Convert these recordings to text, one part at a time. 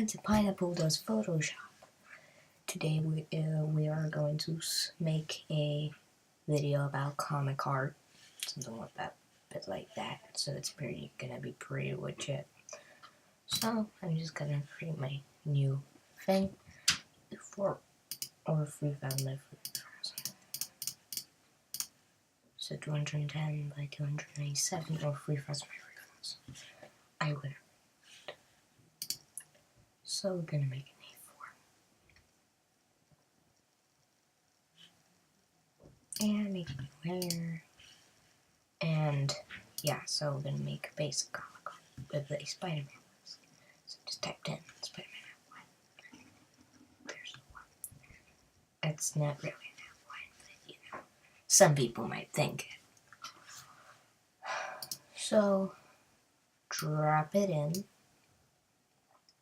To Pineapple Does Photoshop. Today we are going to make a video about comic art, something like that, bit like that. So it's gonna be pretty legit. So I'm just gonna create my new thing for or 3,000 So 210 by 297 or 3,000 by 3,000. I would. So we're gonna make an A4 and make a new layer. And yeah, so we're gonna make a basic comic with a Spider-Man mask. So just typed in Spider-Man outline. There's the one. It's not really an outline, but you know, some people might think it. So drop it in.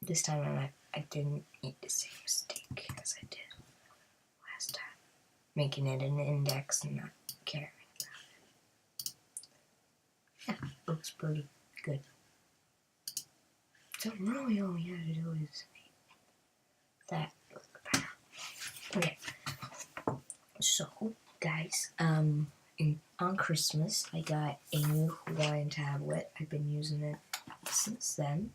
This time I didn't make the same mistake as I did last time, making it an index and not caring about it. Yeah, looks pretty good. So really all we had to do is make that look better. Okay. So guys, on Christmas I got a new Hawaiian tablet. I've been using it since then,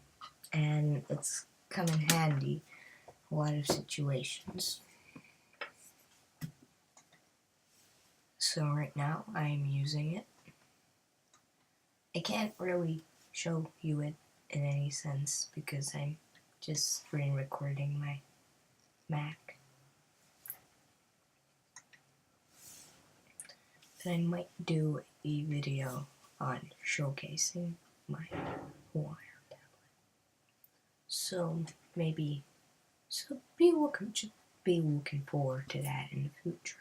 and it's come in handy in a lot of situations. So right now I'm using it. I can't really show you it in any sense because I'm just screen recording my Mac. But I might do a video on showcasing my Hawaiian tablet. So maybe, be looking forward to that in the future.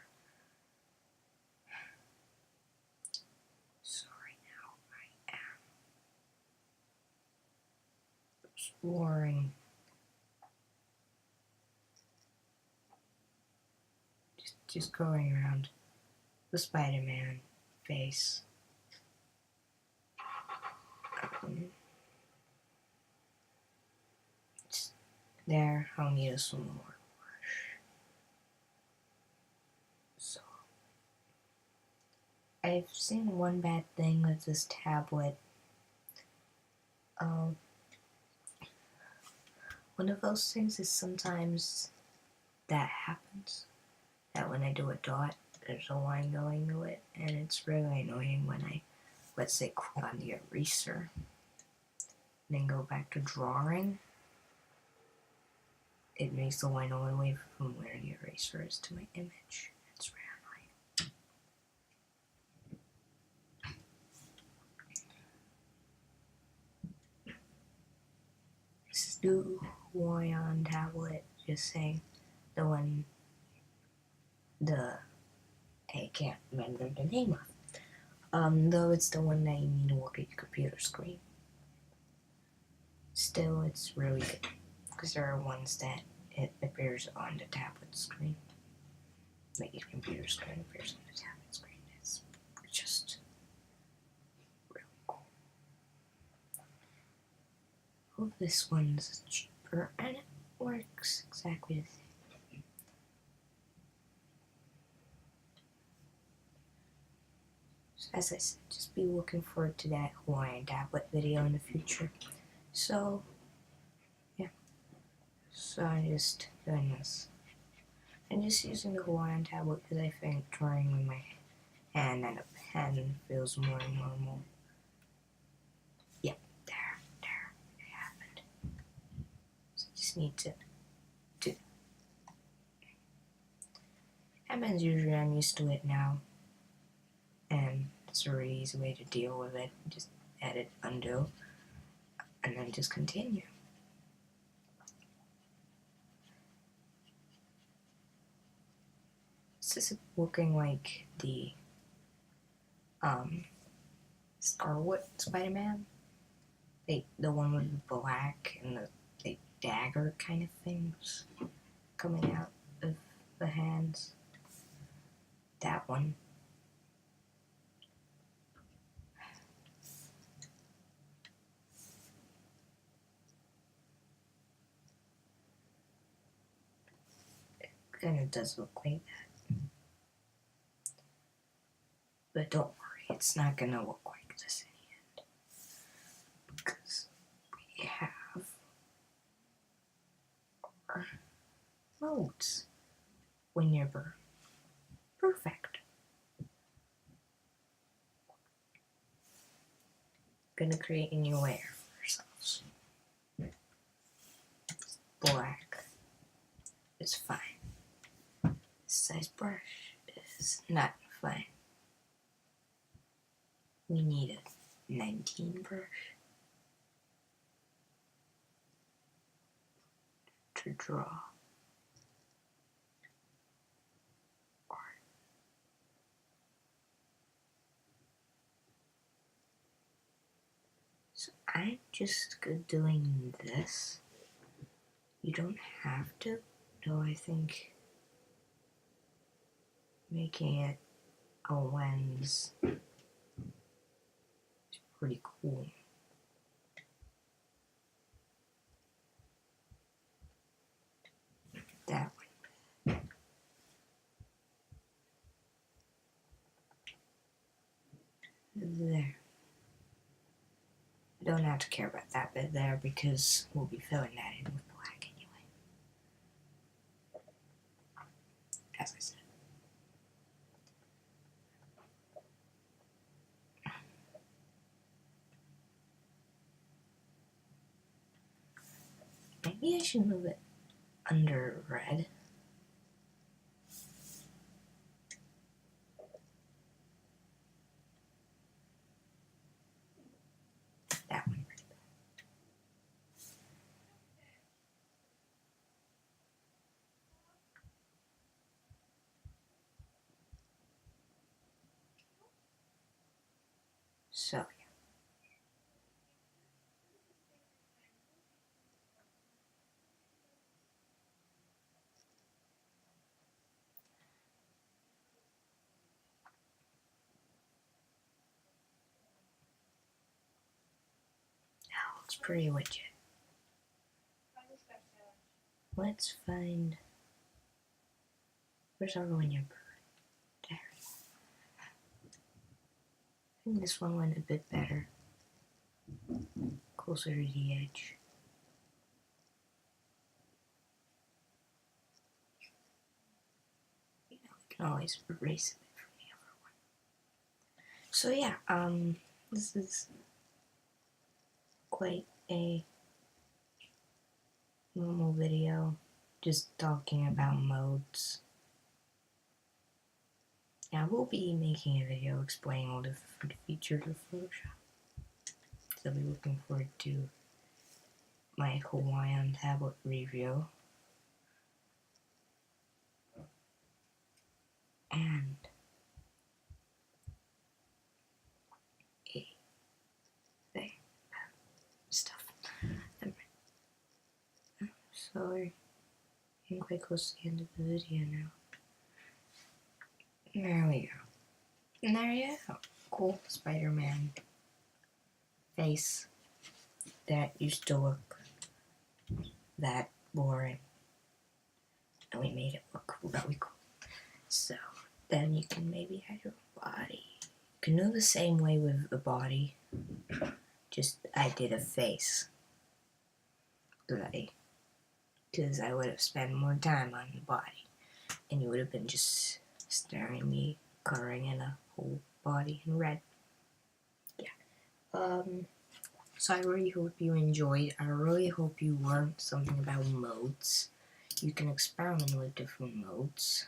So right now I am exploring, just going around the Spider-Man face. There, I'll need some more brush. So, I've seen one bad thing with this tablet. One of those things is sometimes that happens, that when I do a dot, there's a line going to it, and it's really annoying when I, let's say, click on the eraser, and then go back to drawing. It makes the line all the way from where the eraser is to my image. It's really annoying. This is the Hawaiian tablet, just saying, the one, I can't remember the name of. Though it's the one that you need to look at your computer screen. Still, it's really good, because there are ones that it appears on the tablet screen. Like your computer screen appears on the tablet screen. It's just really cool. Oh, this one's cheaper, and it works exactly the same. So as I said, just be looking forward to that Hawaiian tablet video in the future. So, yeah. So I'm just doing this. I'm just using the Hawaiian tablet because I think drawing with my hand and a pen feels more normal. Yep, there, it happened. So I just need to do. Happens usually, I'm used to it now, and it's a really easy way to deal with it. Just edit, undo, and then just continue. This is looking like the Scarlet Spider-Man, the one with the black and the dagger kind of things coming out of the hands. That one. kind of does look like that. But don't worry, it's not gonna look like this in the end. Because we have our modes when you're perfect. Gonna create a new layer for ourselves. Black is fine. This size brush is not fine. We need a 19 brush to draw art. So I'm just doing this. You don't have to, though I think making it a lens is pretty cool. That one. There. I don't have to care about that bit there because we'll be filling that in with black anyway. As I said. Maybe I should move it under red. That one. So, yeah. That looks pretty legit. Let's find... Where's our one your bird? There. I think this one went a bit better. Closer to the edge. You know, we can always erase it from the other one. So yeah, this is quite a normal video, just talking about modes. Now we'll be making a video explaining all the different features of Photoshop. So I'll be looking forward to my Hawaiian tablet review. And a thing. Stuff. So we're getting quite close to the end of the video now. There we go. And there you go. Cool Spider-Man face that used to look that boring. And we made it look really cool. So then you can maybe add your body. You can do the same way with the body. Just I did a face. Because I would have spent more time on the body. And you would have been just staring at me coloring in a whole body in red. Yeah. So I really hope you enjoyed. I really hope you learned something about modes. You can experiment with different modes.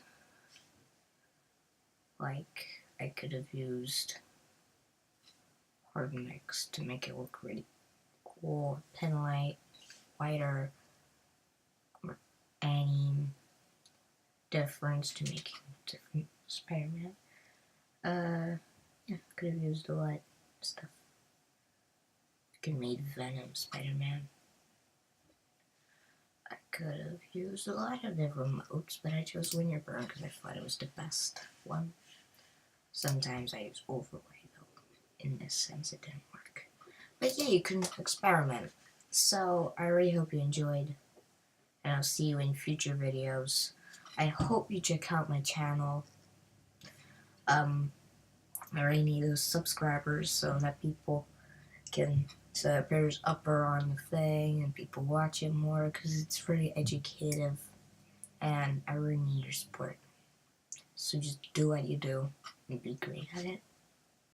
Like, I could have used hard mix to make it look really cool. Pen light, lighter, or any difference to make different Spider-Man. Yeah, could have used a lot of stuff. Could have made Venom Spider-Man. I could have used a lot of different modes, but I chose Linear Burn because I thought it was the best one. Sometimes I use Overlay though. In this sense, it didn't work. But yeah, you can experiment. So I really hope you enjoyed, and I'll see you in future videos I hope you check out my channel. I really need those subscribers so that people can, so that there's upper on the thing and people watch it more, because it's really educative and I really need your support. So just do what you do and be great at it.